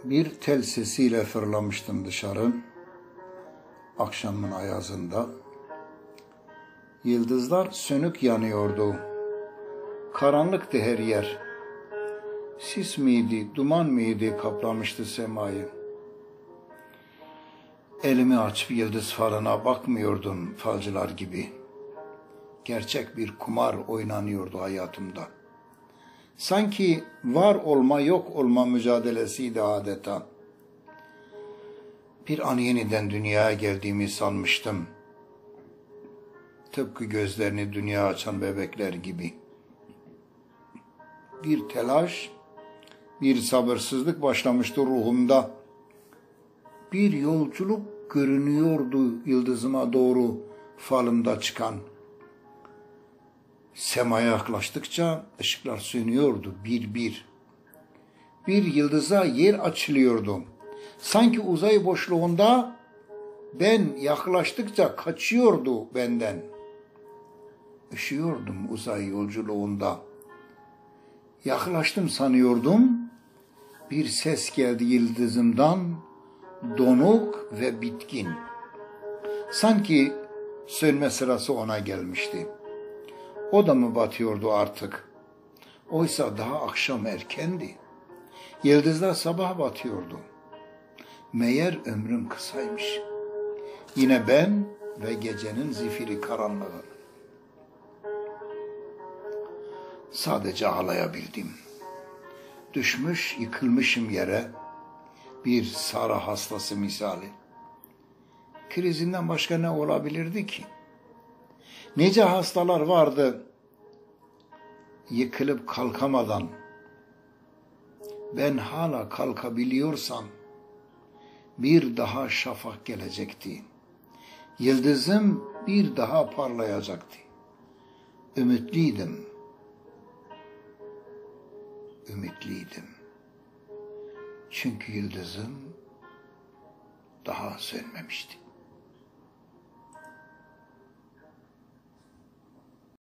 Bir tel sesiyle fırlamıştım dışarı, akşamın ayazında. Yıldızlar sönük yanıyordu. Karanlıktı her yer. Sis miydi, duman mıydı kaplamıştı semayı. Elimi açıp yıldız falına bakmıyordum falcılar gibi. Gerçek bir kumar oynanıyordu hayatımda. Sanki var olma yok olma mücadelesiydi adeta. Bir an yeniden dünyaya geldiğimi sanmıştım. Tıpkı gözlerini dünya açan bebekler gibi. Bir telaş, bir sabırsızlık başlamıştı ruhumda. Bir yolculuk görünüyordu yıldızıma doğru falımda çıkan. Semaya yaklaştıkça ışıklar sönüyordu bir bir. Bir yıldıza yer açılıyordu. Sanki uzay boşluğunda ben yaklaştıkça kaçıyordu benden. Üşüyordum uzay yolculuğunda. Yaklaştım sanıyordum. Bir ses geldi yıldızımdan, donuk ve bitkin. Sanki sönme sırası ona gelmişti. O da mı batıyordu artık? Oysa daha akşam erkendi. Yıldızlar sabah batıyordu. Meğer ömrüm kısaymış. Yine ben ve gecenin zifiri karanlığı. Sadece ağlayabildim. Düşmüş, yıkılmışım yere, bir sarı hastası misali. Krizinden başka ne olabilirdi ki? Nice hastalar vardı, yıkılıp kalkamadan. Ben hala kalkabiliyorsam, bir daha şafak gelecekti. Yıldızım bir daha parlayacaktı. Ümitliydim. Ümitliydim. Çünkü yıldızım daha sönmemişti.